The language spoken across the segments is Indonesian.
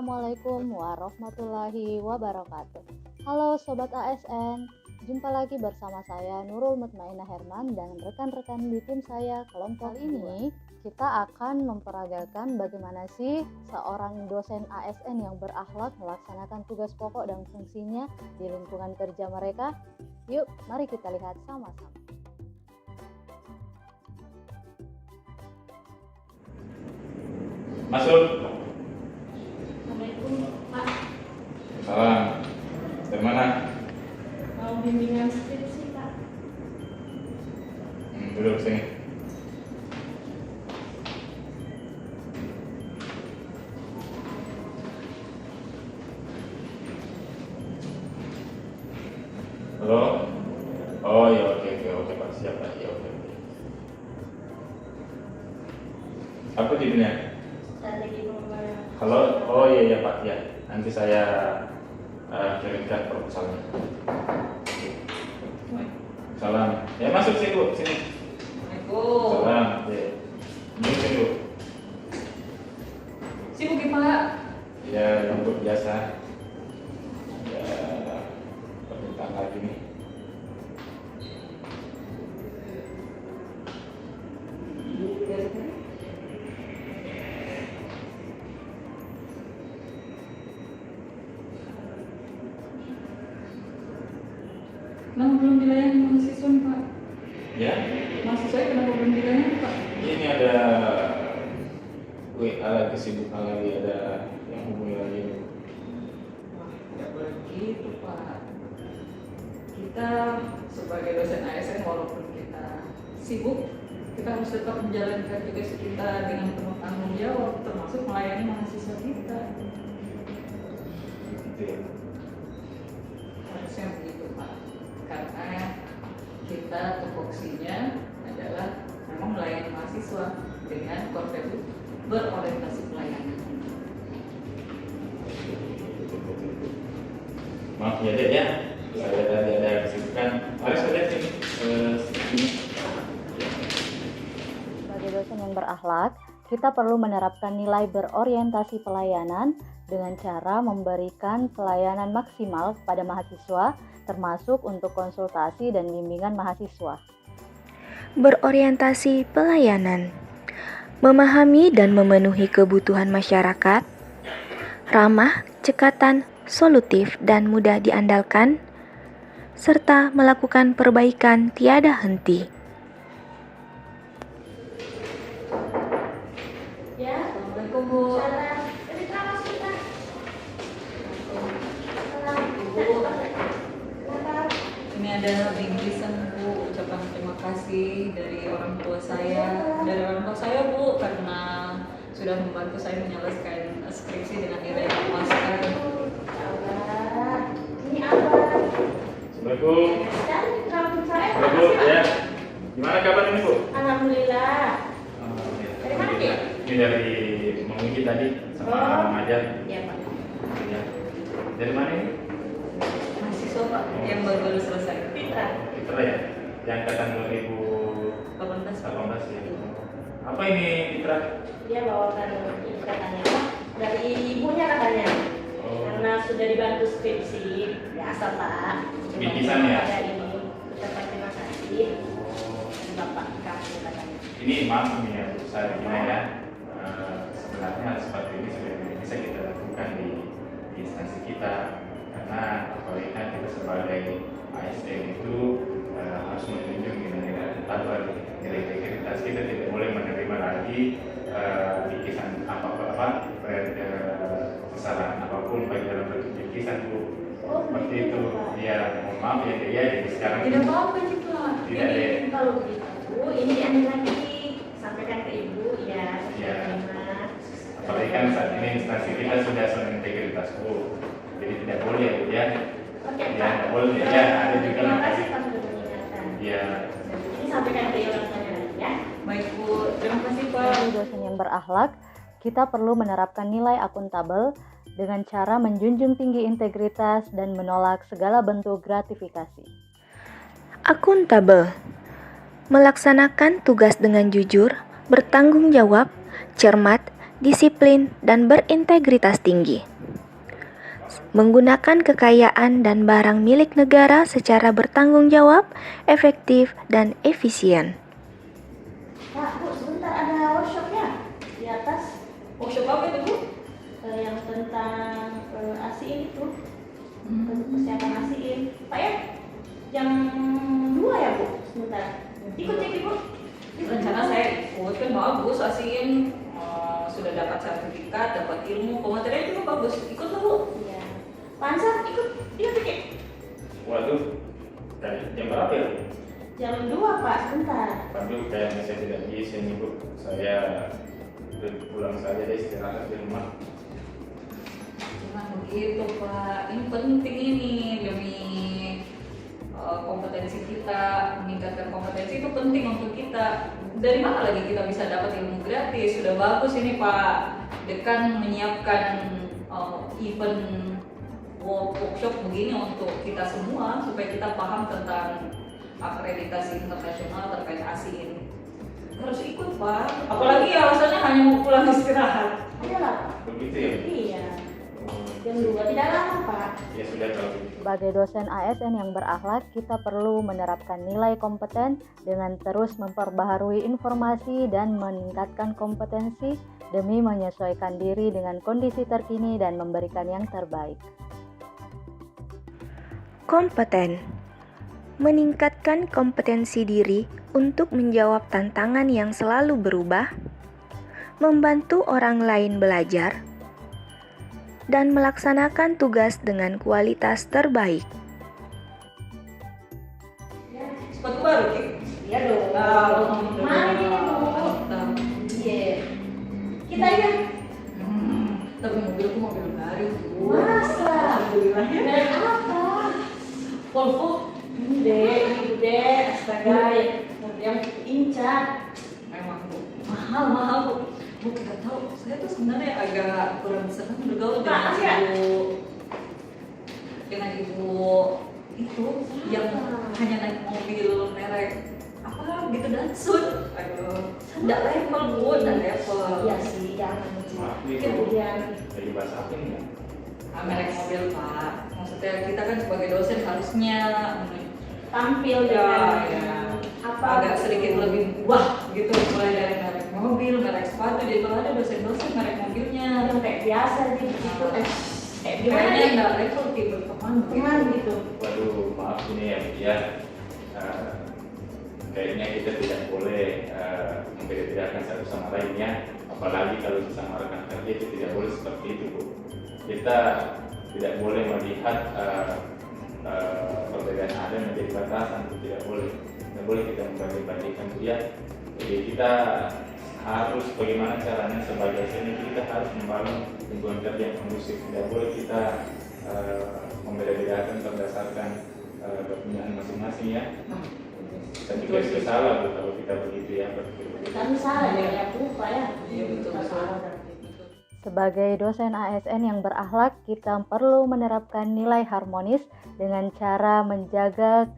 Assalamualaikum warahmatullahi wabarakatuh. Halo Sobat ASN, jumpa lagi bersama saya Nurul Mutmainah Herman dan rekan-rekan di tim saya kelompok ini. Kita akan memperagakan bagaimana sih seorang dosen ASN yang berakhlak melaksanakan tugas pokok dan fungsinya di lingkungan kerja mereka. Yuk, mari kita lihat sama-sama. Masuk. Assalamualaikum Pak. Salam. Dari mana? Mau bimbingan skripsi Pak. Duduk sini. Halo. Oh ya, oke Pak, siap Pak. Ya oke. Apa judulnya? Strategi pengembangan. Halo. Oh iya Pak ya. Nanti saya kirimkan proposalnya. Salam. Ya masuk sini Bu, sini. Assalamualaikum. Salam. Ya. Duduk sini Bu. Sibuk ya Pak? Ya, yang biasa. Ya, permintaan lagi nih. Kenapa belum dilayani mahasiswa nih Pak? Ya, Mahasiswa kenapa belum dilayani Pak? ini ada WA kesibukan lagi, ada yang hubungi lagi. Wah, tidak boleh begitu Pak. Kita sebagai dosen ASN walaupun kita sibuk, kita harus tetap menjalankan tugas kita dengan penuh tanggung jawab, termasuk melayani mahasiswa kita. Gitu ya. Harusnya begitu Pak, karena kita tupoksinya adalah memang melayani mahasiswa dengan konsep berorientasi pelayanan. Maaf ya Dek ya, saya tadi ada kesibukan. Mari saya lihat sini. Sebagai dosen yang berakhlak, kita perlu menerapkan nilai berorientasi pelayanan dengan cara memberikan pelayanan maksimal kepada mahasiswa, termasuk untuk konsultasi dan bimbingan mahasiswa. Berorientasi pelayanan, memahami dan memenuhi kebutuhan masyarakat, ramah, cekatan, solutif, dan mudah diandalkan, serta melakukan perbaikan tiada henti. Ya, Assalamualaikum Bu. Ini ada bingkisan Bu, ucapan terima kasih dari orang tua saya, Bu, karena sudah membantu saya menyelesaikan skripsi dengan nilai yang memuaskan. Ini apa? Assalamualaikum. Rambut saya Halo Bu, ya. Gimana kabar ini Bu? Alhamdulillah. Dari mana ya? Ini dari Mengiki tadi sama mengajar. Iya Pak. Ya. Dari mana ini? Mahasiswa Pak yang baru selesai. Fitra. Fitra ya. Yang angkatan 2018 ya. Apa ini Fitra? Dia bawakan ini katanya Pak. Dari ibunya katanya. Oh. Karena sudah dibantu skripsi, biasa Pak. Bingkisan ya? Ada ini. Ucapan terima kasih. Dan Bapak kamu katanya. Ini maaf ini ya, saya gini ya. Sebenarnya hal seperti ini sudah bisa kita lakukan di instansi kita, karena apalagi kan kita sebagai ASN itu harus menunjuk nilai akuntabel, nilai integritas. Kita tidak boleh menerima lagi bingkisan apa kesalahan apapun baik dalam bentuk bingkisan Bu. Oh, Seperti itu. Ya, mohon maaf ya Dek, ya. Jadi sekarang Tidak apa-apa sih Pak. tidak ada. Ini kalau begitu, ini diambil lagi. Sampaikan ke Ibu, ya. Ya. Terima. Apalagi kan saat ini instansi kita sudah integritas Bu, jadi tidak boleh ya Bu ya. Oke, Ya, Pak. tidak boleh ya. Ada juga Terima nanti. kasih Pak sudah mengingatkan. Ya, Ini sampaikan ke orang tuanya nanti ya. Baik Bu, terima kasih Pak. Sebagai dosen yang berakhlak, kita perlu menerapkan nilai akuntabel dengan cara menjunjung tinggi integritas dan menolak segala bentuk gratifikasi. Akuntabel, melaksanakan tugas dengan jujur, bertanggung jawab, cermat, disiplin, dan berintegritas tinggi. menggunakan kekayaan dan barang milik negara secara bertanggung jawab, efektif, dan efisien. Pak, Bu, sebentar ada workshopnya di atas. Workshop apa itu, Bu? Yang tentang ASIIN itu, untuk kesehatan ASIIN. Pak ya, jam 2 ya Bu, sebentar. Ikut ya Bu. Rencana saya ikut, kan bagus, ASIIN sudah dapat sertifikat, dapat ilmu, pematerian juga bagus. Ikut lah, Bu. Iya. Pak Ansar, ikut ya. Waduh, dari jam berapa ya? Jam 2 Pak, sebentar. Waduh, kayaknya saya tidak bisa nih Bu. Saya udah pulang saja deh, istirahat di rumah. Jangan begitu, Pak. Ini penting ini demi kompetensi kita, meningkatkan kompetensi itu penting untuk kita. Dari mana lagi kita bisa dapat ilmu gratis? Sudah bagus ini Pak Dekan menyiapkan event workshop begini untuk kita semua supaya kita paham tentang akreditasi internasional terkait ASIIN. Harus ikut Pak. Apalagi alasannya hanya mau pulang istirahat. Ayolah Pak. Begitu ya? Iya. Jam 2 tidak lama Pak. Ya sudah kalau gitu. Sebagai dosen ASN yang berakhlak, kita perlu menerapkan nilai kompeten dengan terus memperbaharui informasi dan meningkatkan kompetensi demi menyesuaikan diri dengan kondisi terkini dan memberikan yang terbaik. Kompeten meningkatkan kompetensi diri untuk menjawab tantangan yang selalu berubah, membantu orang lain belajar, dan melaksanakan tugas dengan kualitas terbaik. Sepatu baru, Ki? Iya dong. Mari Bu. Iya. Kita ya. Tapi mobilku mobil baru, Bu. Masa? Alhamdulillah. Merek apa? Volvo. Gede, astaga, yang incat. Memang Bu, mahal Bu. Bu, kita tahu, saya tuh sebenarnya agak kurang senang bergaul dengan ibu itu yang hanya naik mobil merek apa gitu Datsun. Aduh, nggak level Bu, nggak level. Iya sih, jangan. Maaf nih Bu, Kemudian jadi bahas apa nih ya? Merek mobil Pak, maksudnya kita kan sebagai dosen harusnya tampil ya, dengan apa? agak sedikit lebih wah gitu, mulai dari merek mobil, merek sepatu. Jadi kalau ada dosen-dosen merek mobilnya Yang kayak biasa gitu. Gimana kayaknya nih? nggak level gitu Teman gitu. Waduh, maaf ini ya Bu ya. Kayaknya kita tidak boleh membeda-bedakan satu sama lainnya. Apalagi kalau sesama rekan kerja itu tidak boleh seperti itu Bu. Kita tidak boleh melihat perbedaan ada menjadi batasan, tidak boleh kita membanding-bandingkan Bu ya. Jadi kita harus bagaimana caranya sebagai seni kita harus membangun lingkungan kerja yang kondusif. Tidak boleh kita membeda-bedakan berdasarkan kepunyaan masing-masing ya. Saya pikir itu salah Bu kalau kita begitu ya berpikir begitu. Kami salah ya, lupa ya. Iya betul. Kita salah. Sebagai dosen ASN yang berakhlak, kita perlu menerapkan nilai harmonis dengan cara menjaga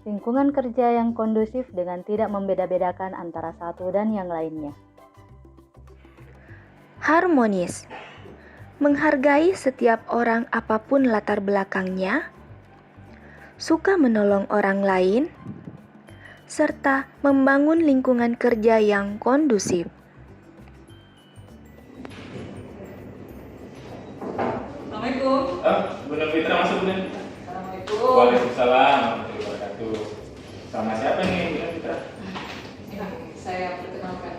lingkungan kerja yang kondusif dengan tidak membeda-bedakan antara satu dan yang lainnya. Harmonis menghargai setiap orang apapun latar belakangnya, suka menolong orang lain, serta membangun lingkungan kerja yang kondusif. Assalamualaikum. Bunda Fitra masuk Bunda. Assalamualaikum. Waalaikumsalam warahmatullahi wabarakatuh. Sama siapa nih Bunda Fitra? Ini saya perkenalkan.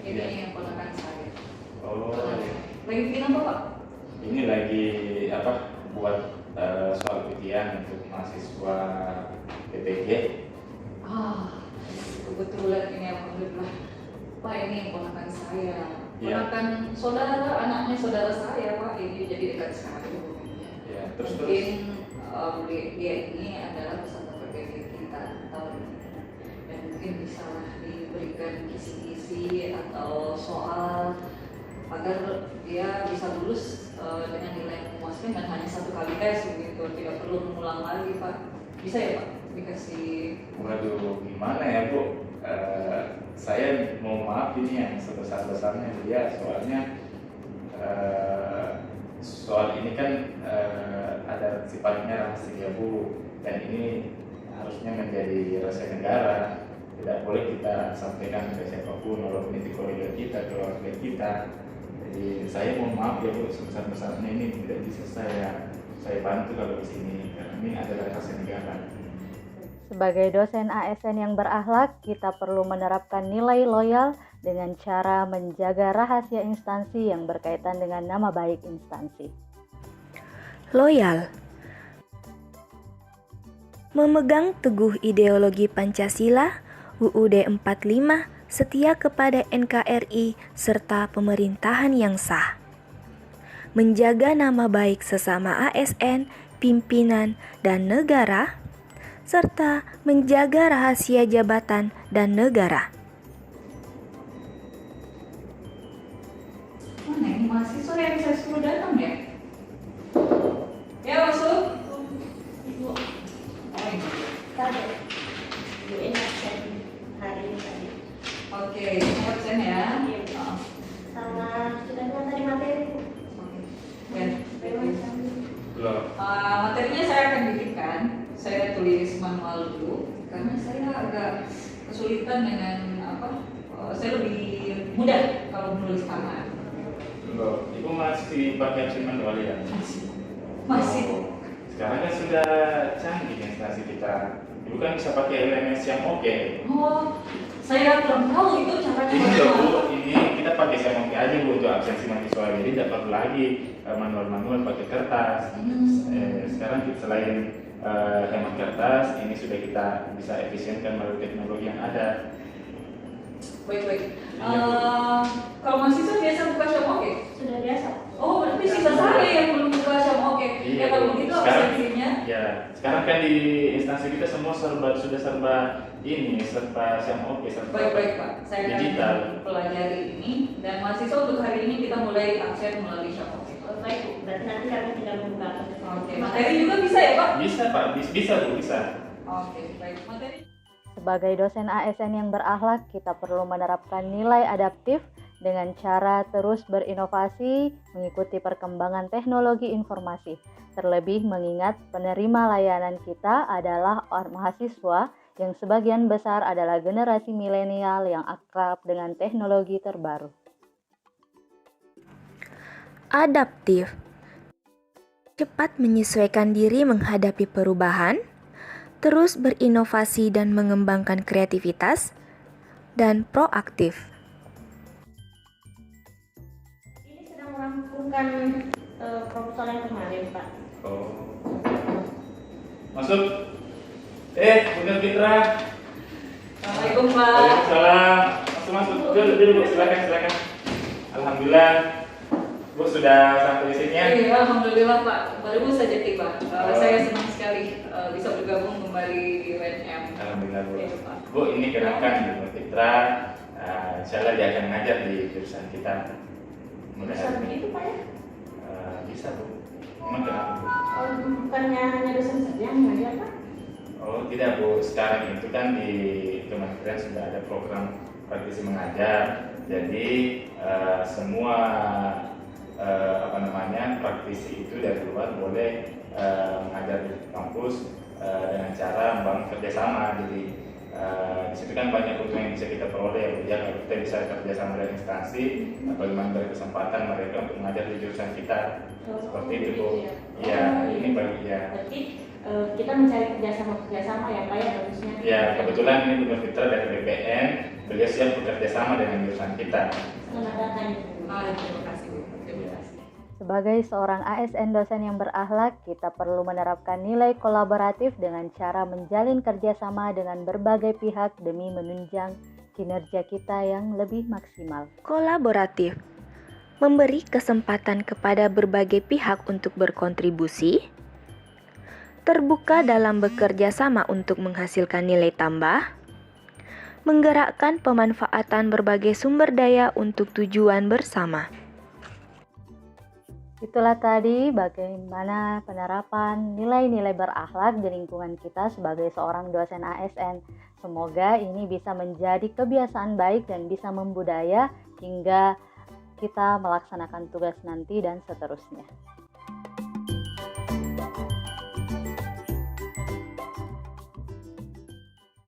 Ini yang ponakan saya. Oh, Lagi bikin apa Pak? ini lagi apa? Buat soal ujian untuk mahasiswa PPG. Kebetulan ini alhamdulillah. Pak, ini yang ponakan saya. Iya. Ponakan saudara, anaknya saudara saya Pak. Ini jadi dekat sekali. Ya, Mungkin dia ini adalah peserta PPG kita tahun ini. Dan mungkin bisa diberikan kisi-kisi atau soal agar dia bisa lulus dengan nilai yang memuaskan dan hanya satu kali tes begitu, tidak perlu mengulang lagi Pak. Bisa ya Pak dikasih? Waduh, gimana ya Bu? Saya mau maaf ini yang sebesar-besarnya dia soalnya soal ini kan sifatnya rahasia Bu, dan ini harusnya menjadi rahasia negara. Tidak boleh kita sampaikan ke siapapun, walaupun itu kolega kita, keluarga kita. Jadi saya mohon maaf ya Bu, sebesar-besarnya ini tidak bisa saya bantu kalau di sini, karena ini adalah rahasia negara. Sebagai dosen ASN yang berakhlak, kita perlu menerapkan nilai loyal dengan cara menjaga rahasia instansi yang berkaitan dengan nama baik instansi. Loyal. Memegang teguh ideologi Pancasila, UUD 45, setia kepada NKRI, serta pemerintahan yang sah. Menjaga nama baik sesama ASN, pimpinan, dan negara, serta menjaga rahasia jabatan dan negara. Mana ini mahasiswa yang saya suruh datang ya? Ya masuk. Ibu, Oh ini. tadi Ibu enak hari ini tadi. Oke, ini absen ya. Iya. Oh, Sama sudah tadi materi. oke. Dan Loh, materinya saya akan bikinkan. Saya tulis manual dulu karena saya agak kesulitan dengan saya lebih mudah kalau menulis tangan. Ibu masih pakai absen manual ya? Masih. Sekarang kan sudah canggih instansi kita. Ibu kan bisa pakai LMS yang oke. Oh, saya belum tahu itu caranya Ini loh Bu, bagaimana. ini kita pakai yang oke aja Bu untuk absensi mahasiswa. Jadi tidak perlu lagi manual-manual pakai kertas. Sekarang selain hemat kertas, ini sudah kita bisa efisienkan melalui teknologi yang ada. Baik. Iya, Bu. Kalau mahasiswa biasa buka Xiaomoke? Sudah biasa. Oh, berarti sisa saya yang belum buka Xiaomoke. Iya, Ya kalau Bu. begitu Sekarang- absensinya. Ya, sekarang kan di instansi kita semua sudah serba Xiaomoke, serba Baik Pak, saya akan digital. pelajari ini dan mahasiswa untuk hari ini kita mulai absen melalui Xiaomoke. Baik Bu, berarti nanti kami tinggal membuka. Oke, materi juga bisa ya Pak? Bisa Pak, bisa Bu, bisa. Oke, baik materi. Sebagai dosen ASN yang berakhlak, kita perlu menerapkan nilai adaptif dengan cara terus berinovasi, mengikuti perkembangan teknologi informasi. Terlebih mengingat penerima layanan kita adalah mahasiswa yang sebagian besar adalah generasi milenial yang akrab dengan teknologi terbaru. Adaptif. Cepat menyesuaikan diri menghadapi perubahan, terus berinovasi dan mengembangkan kreativitas, dan proaktif. Ini sedang merampungkan proposal yang kemarin Pak. Oh. Masuk. Bunda Fitra. Assalamualaikum Pak. Waalaikumsalam. Masuk. Duduk, silakan. Alhamdulillah. Bu sudah sampai di sini ya? Iya, alhamdulillah Pak. Baru saja tiba. Saya senang sekali bisa bergabung kembali di UNM. Alhamdulillah Bu. Iya, Pak. Bu, ini kenalkan Bunda Fitra. Insya Allah dia akan ngajar di jurusan kita. Bisa begitu Pak ya? Bisa Bu. Emang kenapa Bu? Oh, bukannya hanya dosen saja yang mengajar Pak? Oh tidak Bu, sekarang itu kan di kementerian sudah ada program praktisi mengajar. Jadi semua praktisi itu dari luar boleh mengajar di kampus dengan cara membangun kerjasama. Jadi di situ kan banyak keuntungan yang bisa kita peroleh ya, kalau kita bisa kerjasama dengan instansi, bagaimana dari kesempatan mereka untuk mengajar di jurusan kita. Seperti itu Bu. Iya, ini bagi ya. Berarti kita mencari kerjasama ya Pak ya bagusnya. Ya, kebetulan ini Bunda Fitra dari BPN, beliau siap bekerja sama dengan jurusan kita. Selamat datang Ibu. Terima kasih Bu. Terima kasih. Sebagai seorang ASN dosen yang berakhlak, kita perlu menerapkan nilai kolaboratif dengan cara menjalin kerjasama dengan berbagai pihak demi menunjang kinerja kita yang lebih maksimal. Kolaboratif. Memberi kesempatan kepada berbagai pihak untuk berkontribusi, terbuka dalam bekerja sama untuk menghasilkan nilai tambah, menggerakkan pemanfaatan berbagai sumber daya untuk tujuan bersama. Itulah tadi bagaimana penerapan nilai-nilai berakhlak di lingkungan kita sebagai seorang dosen ASN. Semoga ini bisa menjadi kebiasaan baik dan bisa membudaya hingga kita melaksanakan tugas nanti dan seterusnya.